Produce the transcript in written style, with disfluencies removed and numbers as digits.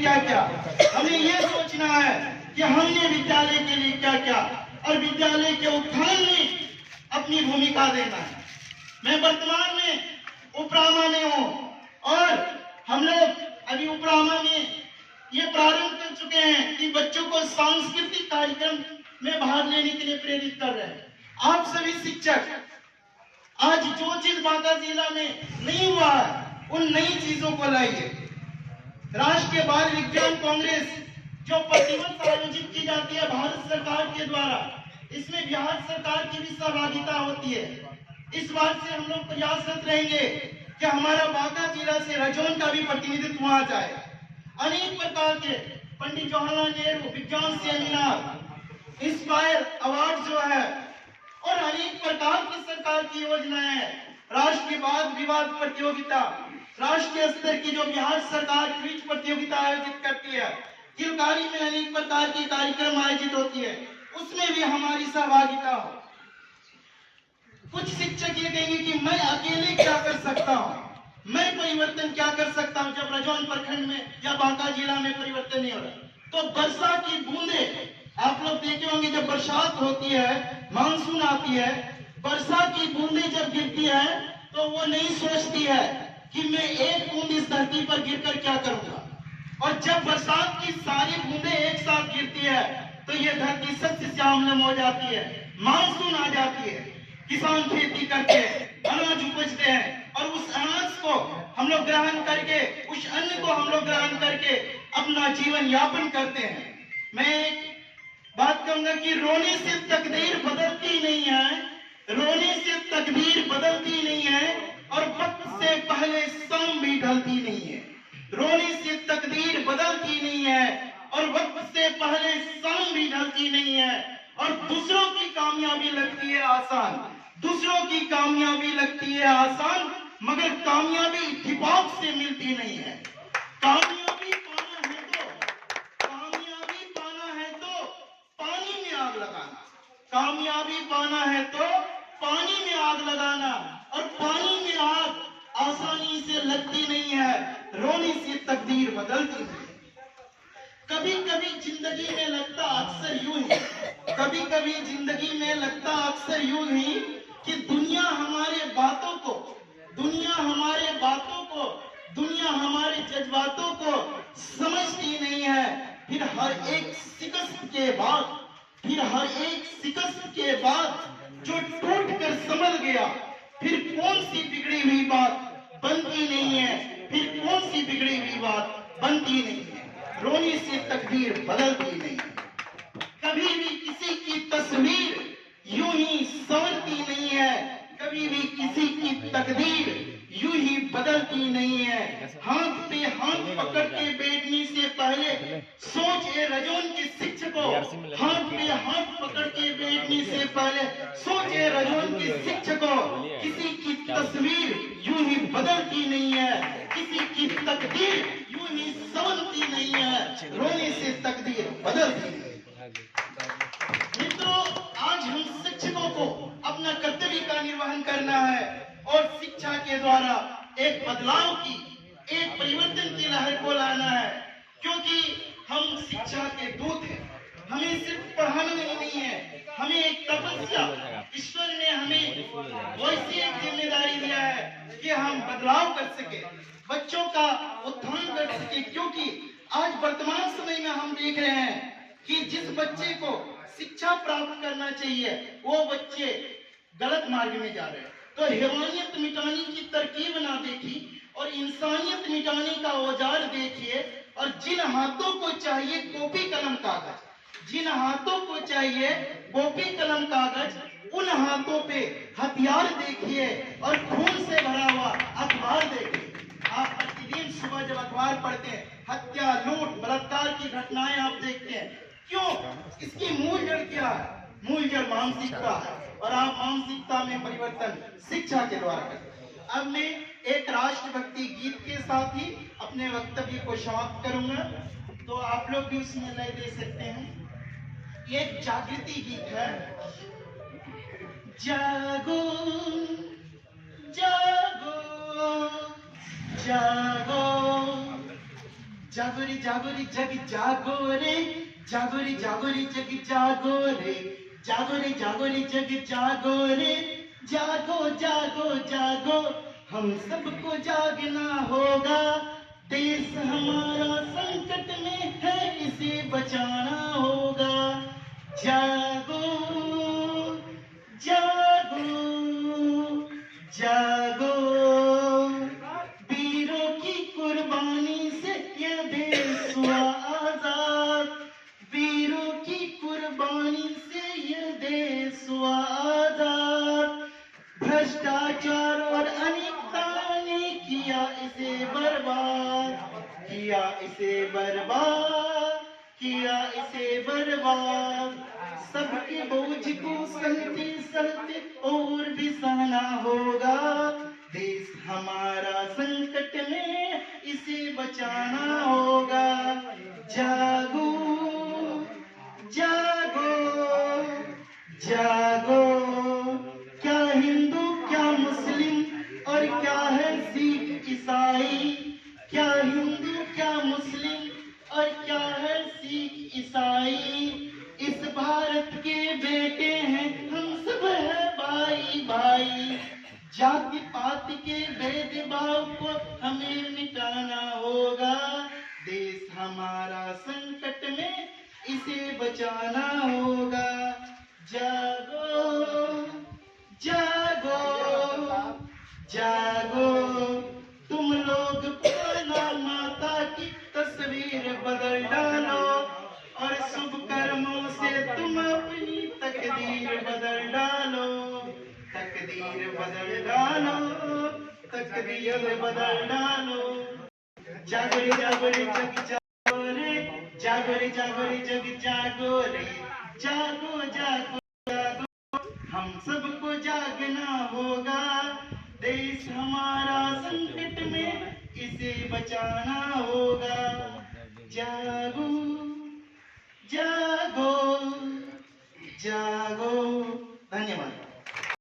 क्या क्या, हमें ये सोचना है कि हमने विद्यालय के लिए क्या क्या और विद्यालय के उत्थान में अपनी भूमिका देना है। मैं वर्तमान में उपरामा में हूँ और हम लोग अभी उपरामा में ये प्रारंभ कर चुके हैं कि बच्चों को सांस्कृतिक कार्यक्रम में भाग लेने के लिए प्रेरित कर रहे हैं। आप सभी शिक्षक आज जो चीज बांका जिला में नहीं हुआ है उन नई चीजों को लाइए। राष्ट्रीय बाल विज्ञान कांग्रेस जो प्रतिवर्ष आयोजित की जाती है भारत सरकार के द्वारा, इसमें बिहार सरकार की भी सहभागिता होती है। इस बात से हम लोग प्रयासरत रहेंगे कि हमारा बांका जिला से रजौन का भी प्रतिनिधित्व वहां जाए। अनेक प्रकार के पंडित जवाहरलाल नेहरू विज्ञान सेमिनार, इंस्पायर अवार्ड जो है और अनेक प्रकार की सरकार की योजनाएं हैं। राष्ट्रीय वाद विवाद प्रतियोगिता, राष्ट्रीय स्तर की जो बिहार सरकार क्विज प्रतियोगिता आयोजित करती है, किलकारी में अनेक प्रकार के कार्यक्रम आयोजित होती है, उसमें भी हमारी सहभागिता हो। कुछ शिक्षक ये कहेंगे कि मैं अकेले क्या कर सकता हूँ, मैं परिवर्तन क्या कर सकता हूँ जब रजौन प्रखंड में या बांका जिला में परिवर्तन नहीं हो रहा। तो वर्षा की बूंदे आप लोग देखे होंगे, जब बरसात होती है, मानसून आती है, वर्षा की बूंदे जब गिरती है तो वो नहीं सोचती है कि मैं एक बूंद इस धरती पर गिरकर क्या करूंगा। और जब बरसात की सारी बूंदें एक साथ गिरती है तो ये धरती सस्य श्यामलम हो जाती है, मानसून आ जाती है, किसान खेती करके अनाज उपजते हैं और उस अनाज को हम लोग ग्रहण करके, उस अन्न को हम लोग ग्रहण करके अपना जीवन यापन करते हैं। मैं एक बात कहूंगा कि रोने से तकदीर बदलती नहीं है, रोने से तकदीर बदलती नहीं है और वक्त से पहले शाम भी ढलती नहीं है। रोने से तकदीर बदलती नहीं है और वक्त से पहले शाम भी ढलती नहीं है। और दूसरों की कामयाबी लगती है आसान, दूसरों की कामयाबी लगती है आसान, मगर कामयाबी इत्तेफाक से मिलती नहीं है। कामयाबी पाना है तो, कामयाबी पाना है तो पानी में आग लगाना, कामयाबी पाना है तो पानी में आग लगाना, और पानी में आग आसानी से लगती नहीं है, रोने से तकदीर बदलती है। कभी कभी जिंदगी में लगता अक्सर यूं ही, कभी कभी जिंदगी में लगता अक्सर यूं ही कि दुनिया हमारे बातों को, दुनिया हमारे बातों को, दुनिया हमारे जज्बातों को समझती नहीं है। फिर हर एक शिकस्त के बाद, फिर हर एक शिकस्त के बाद जो टूट कर संभल गया, फिर कौन सी बिगड़ी हुई बात बनती नहीं है, फिर कौन सी बिगड़ी हुई बात बनती नहीं है। रोने से तकदीर बदलती नहीं, कभी भी किसी की तस्वीर यूं ही संवरती नहीं है, कभी भी किसी की तकदीर यूं ही बदलती नहीं है। हाथ पे हाथ पकड़ के बैठने से पहले सोचे रजौन के शिक्षकों, हाथ पे हाथ पकड़ के बैठने से पहले सोचे रजौन के शिक्षकों, किसी की तस्वीर यूं ही बदलती नहीं है, किसी की तकदीर यूं ही संवरती नहीं है, रोने से तकदीर बदलती नहीं। मित्रों, आज हम शिक्षकों को अपना कर्तव्य का निर्वहन करना है और शिक्षा के द्वारा एक बदलाव की, एक परिवर्तन की लहर को लाना है, क्योंकि हम शिक्षा के दूत हैं। हमें सिर्फ पढ़ाना ही नहीं है, हमें एक तपस्या, ईश्वर ने हमें वैसी एक जिम्मेदारी दिया है कि हम बदलाव कर सके, बच्चों का उत्थान कर सके। क्योंकि आज वर्तमान समय में हम देख रहे हैं कि जिस बच्चे को शिक्षा प्राप्त करना चाहिए वो बच्चे गलत मार्ग में जा रहे हैं। तो हैवानियत मिटाने की तरकीब ना देखी और इंसानियत मिटाने का औजार देखिए, और जिन हाथों को चाहिए कॉपी कलम कागज, जिन हाथों को चाहिए कॉपी कलम कागज, उन हाथों पे हथियार देखिए और खून से भरा हुआ अखबार देखिए। आप प्रतिदिन सुबह जब अखबार पढ़ते हैं, हत्या, लूट, बलात्कार की घटनाएं आप देखते हैं। क्यों? इसकी मूल जड़ क्या है? मूल जड़ मानसिकता है, और आप मानसिकता में परिवर्तन शिक्षा के द्वारा करते हैं। अब मैं एक राष्ट्रभक्ति गीत के साथ ही अपने वक्तव्य को समाप्त करूंगा, तो आप लोग भी उसमें लय दे सकते हैं। ये एक जागृति गीत है। जागो जागो जागो जागो रे जग जागो रे, जागो रे जग जागो रे, जागो रे जग जागो रे, जागो जागो जागो, हम सबको जागना होगा। देश हमारा संकट में है, इसे बचाना होगा। जागो जागो जागो, वीरों की कुर्बानी से यह देश हुआ आजाद, वीरों की कुर्बानी से यह देश हुआ आजाद। भ्रष्टाचार और अनेकता ने किया इसे बर्बाद, किया इसे बर्बाद, किया इसे बर्बाद। सबके बोझ को सहते सहते और भी सहना होगा। देश हमारा संकट में, इसे बचाना होगा। जागो जागो जागो, क्या हिंदू क्या मुस्लिम और क्या है सिख ईसाई, क्या हिंदू क्या मुस्लिम और क्या है सिख ईसाई। इस भारत के बेटे हैं हम सब, है भाई भाई। जाति पात के भेदभाव को हमें मिटाना होगा। देश हमारा संकट में, इसे बचाना होगा। जागो जागो जागो, तुम लोग पुराना माता की तस्वीर बदल डालो और शुभ कर्मों से तुम अपनी तकदीर बदल डालो, तकदीर बदल डालो, तकदीर बदल डालो। जागो रे जग जागो रे, जागो रे जग जागो रे, जागो जागो जागो, हम सबको जागना होगा। देश हमारा संकट में, इसे बचाना होगा। जागो जागो जागो।